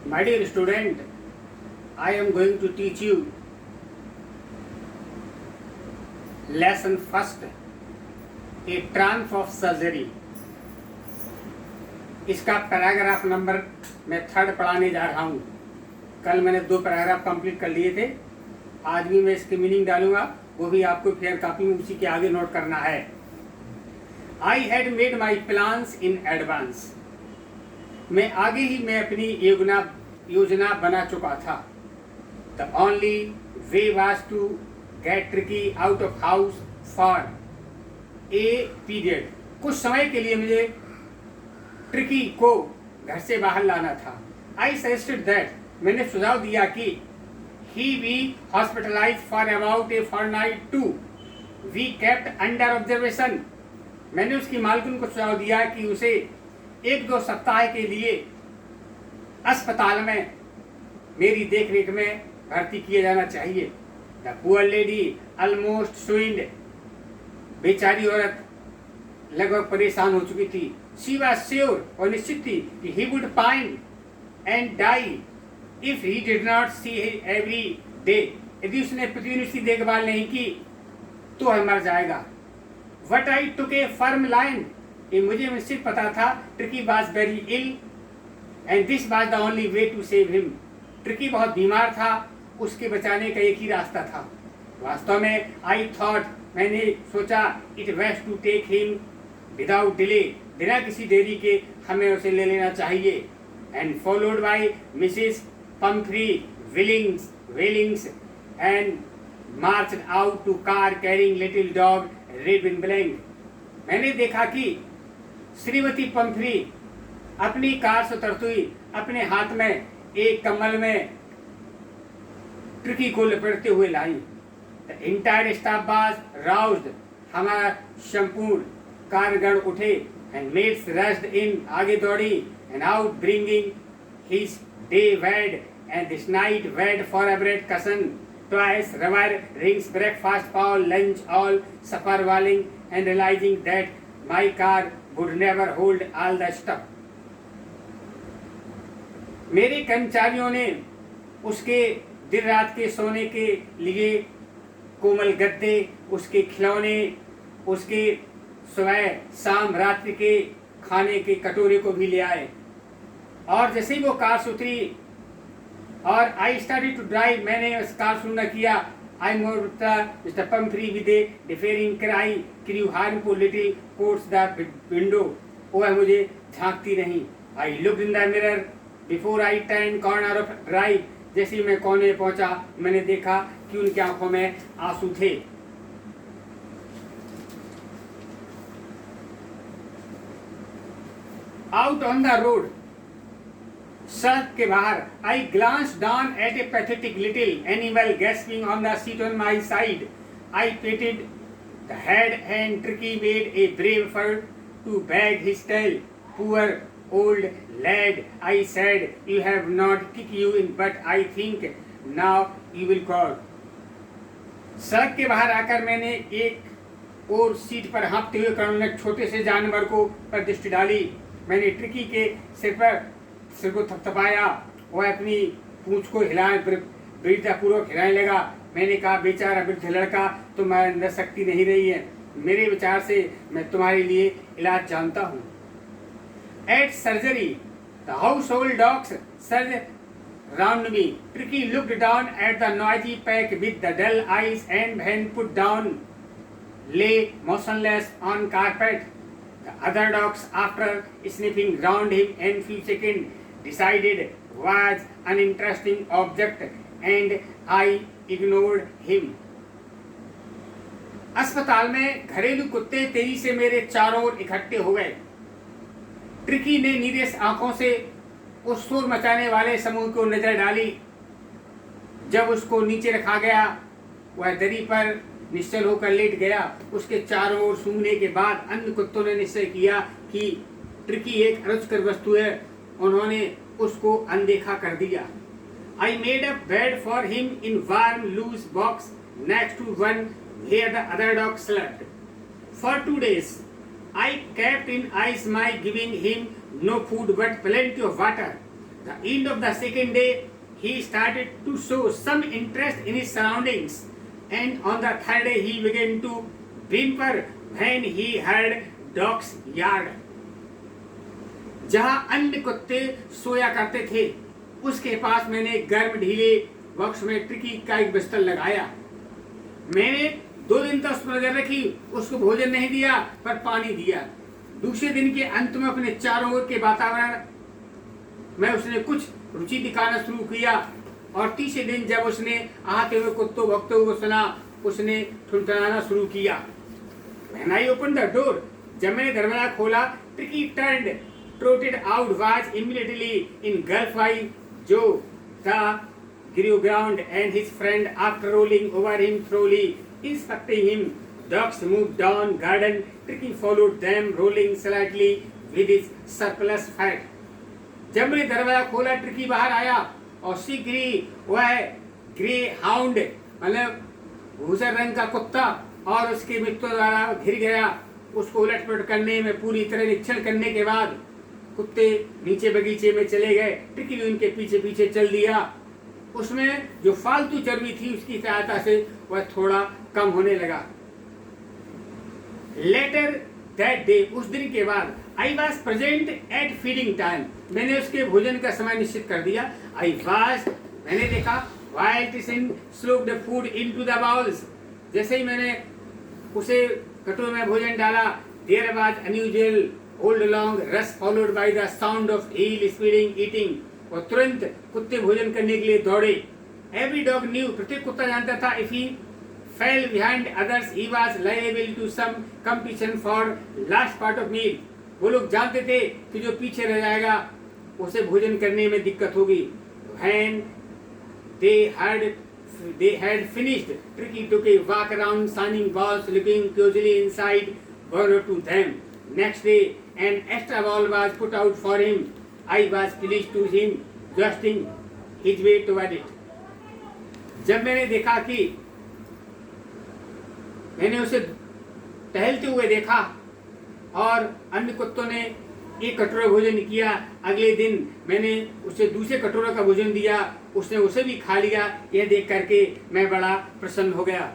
My dear student, I am going to teach you lesson first, a triumph of surgery. इसका paragraph number मैं 3rd पढ़ाने जा रहा हूँ। कल मैंने 2 पैराग्राफ कंप्लीट कर लिए थे। आज भी मैं इसकी मीनिंग डालूंगा, वो भी आपको फेयर कॉपी में उसी के आगे नोट करना है। I had made my plans in advance. मैं आगे ही मैं अपनी योजना बना चुका था। The only way was to get Tricky out of house for a period. कुछ समय के लिए मुझे ट्रिकी को घर से बाहर लाना था। I suggested that. मैंने सुझाव दिया कि he be hospitalized for about a fortnight too. We kept under observation. मैंने उसकी मालकिन को सुझाव दिया कि उसे 1-2 सप्ताह के लिए अस्पताल में मेरी देखरेख में भर्ती किया जाना चाहिए। The poor lady almost swooned. बेचारी औरत लगभग परेशान हो चुकी थी। शी वाज श्योर, और निश्चित थी कि he would pine and die if he did not see every day. यदि उसने प्रतिदिन उसकी देखभाल नहीं की तो वह मर जाएगा। What I took a firm line. ये मुझे निश्चित पता था tricky was very ill and this was the only way to save him. Tricky बहुत बीमार था, उसके बचाने का एक ही रास्ता था। वास्तव में I thought, मैंने सोचा it was to take him without delay. बिना किसी देरी के हमें उसे ले लेना चाहिए। And followed by Mrs. Pumphrey Wellings and marched out to car carrying little dog Red Blank. मैंने देखा कि श्रीमती पंफरी अपनी कार से उतरती हुई अपने हाथ में एक कम्बल में ट्रिकी को लपेटते हुए लाई। The entire staff was roused. हमारा संपूर्ण कार्यगण उठे and maids rushed in, आगे दौड़ी and out bringing his day wed and this night wed for a bread cushion. Twice rubber rings, breakfast, for lunch, all supper walling, and realizing that my car would never hold all the stuff. मेरे कर्मचारियों ने उसके दिन रात के सोने के लिए कोमल गद्दे, उसके खिलौने, उसके सुबह शाम रात्रि के खाने के कटोरे को भी ले आए। और जैसे ही वो कार से उतरी और आई स्टार्टेड टू ड्राइव, मैंने उस कार शुरू न किया। I moved Mr Pumphrey with a differing cry, can you harmful little coats the window. वह मुझे झांकती नहीं। I looked in the mirror before I turn corner of drive. जैसे ही मैं कोने पहुंचा, मैंने देखा कि उनकी आंखों में आंसू थे। आउट ऑन द रोड, सड़क के बाहर, I glanced down at a pathetic little animal gasping on the seat on my side. I patted the head and Tricky made a brave effort to wag his tail. Poor old lad, I said, you have not kicked you in, but I think now you will call. सड़क के बाहर आकर मैंने एक और seat पर हाँफते हुए करुणक छोटे से जानवर को पर दृष्टि डाली। मैंने ट्रिकी के सिर को थपथपाया। वह अपनी पूंछ को हिलाए वृद्धतापूर्वक हिलाने लगा। मैंने कहा, बेचारा वृद्ध लड़का, तुम्हारे अंदर शक्ति नहीं रही है। मेरे विचार से मैं तुम्हारे लिए इलाज जानता हूँ। At surgery the household dogs surge round me. Tricky looked down at the noisy pack with the dull eyes and when put down lay motionless on carpet. The other dogs, after sniffing round him in few seconds, decided was an interesting object, and I ignored him. अस्पताल में घरेलू कुत्ते तेजी से मेरे चारों ओर इकट्ठे हो गए। ट्रिकी ने निरेश आंखों से उस शोर मचाने वाले समूह को नजर डाली। जब उसको नीचे रखा गया, वह दरी पर निश्चल होकर लेट गया। उसके चारों ओर सूंघने के बाद अन्य कुत्तों ने निश्चय किया कि ट्रिकी एक अरुचिकर वस्तु है। उन्होंने उसको अनदेखा कर दिया। I made a bed for him in warm loose box next to one where the other dog slept. For 2 days, I kept in ice my giving him no food but plenty of water. The end of the second day, he started to show some interest in his surroundings, and on the third day, he began to whimper when he heard dogs yard. जहाँ अन्य कुत्ते सोया करते थे, उसके पास मैंने गर्म ढीले box में ट्रिकी का एक बिस्तर लगाया। मैंने 2 दिन तक उस पर नजर रखी, उसको भोजन नहीं दिया पर पानी दिया। दूसरे दिन के अंत में अपने चारों ओर के वातावरण में उसने कुछ रुचि दिखाना शुरू किया, और तीसरे दिन जब उसने आते हुए कुत्तों भक्तों को सुना, उसने ठुनठुनाना शुरू किया। When I opened the door, जब मैंने दरवाजा खोला, tricky turned, trotted out, was immediately engulfed by Joe, the greyhound, and his friend. After rolling over him thoroughly, inspecting him, dogs moved down garden. Tricky followed them, rolling slightly with his surplus fat. जब मैंने दरवाजा खोला, tricky बाहर आया और शीघ्र वह grey hound मतलब भूसर रंग का कुत्ता और उसके मित्रों द्वारा घिर गया। उसको उलट-पुलट करने में पूरी तरह निरीक्षण करने के बाद कुत्ते नीचे बगीचे में चले गए। ट्रिकी भी उनके पीछे पीछे चल दिया। उसमें जो फालतू चर्बी थी उसकी सहायता से वह थोड़ा कम होने लगा। लेटर दैट डे, उस दिन के बाद, I was present at feeding time, मैंने उसके भोजन का समय निश्चित कर दिया। आई वॉज, मैंने देखा, while Tristan slope the food into the bowls, जैसे ही मैंने उसे कटोरे में भोजन डाला, there was unusual old long rush followed by the sound of heel speeding eating, और तुरंत कुत्ते भोजन करने के लिए दौड़े। एवरी डॉग न्यू, प्रत्येक कुत्ता जानता था, if he fell behind others he was liable to some competition for last part of meal, वो लोग जानते थे कि जो पीछे रह जाएगा उसे भोजन करने में दिक्कत होगी। When they had finished, Tricky took a walk around shining balls, looking closely inside one or two them. Next day, an extra ball was put out for him. I was pleased to see him thrusting his way toward it. जब मैंने देखा कि मैंने उसे टहलते हुए देखा और अन्य कुत्तों ने एक कटोरा भोजन किया, अगले दिन मैंने उसे दूसरे कटोरे का भोजन दिया, उसने उसे भी खा लिया। यह देख करके मैं बड़ा प्रसन्न हो गया।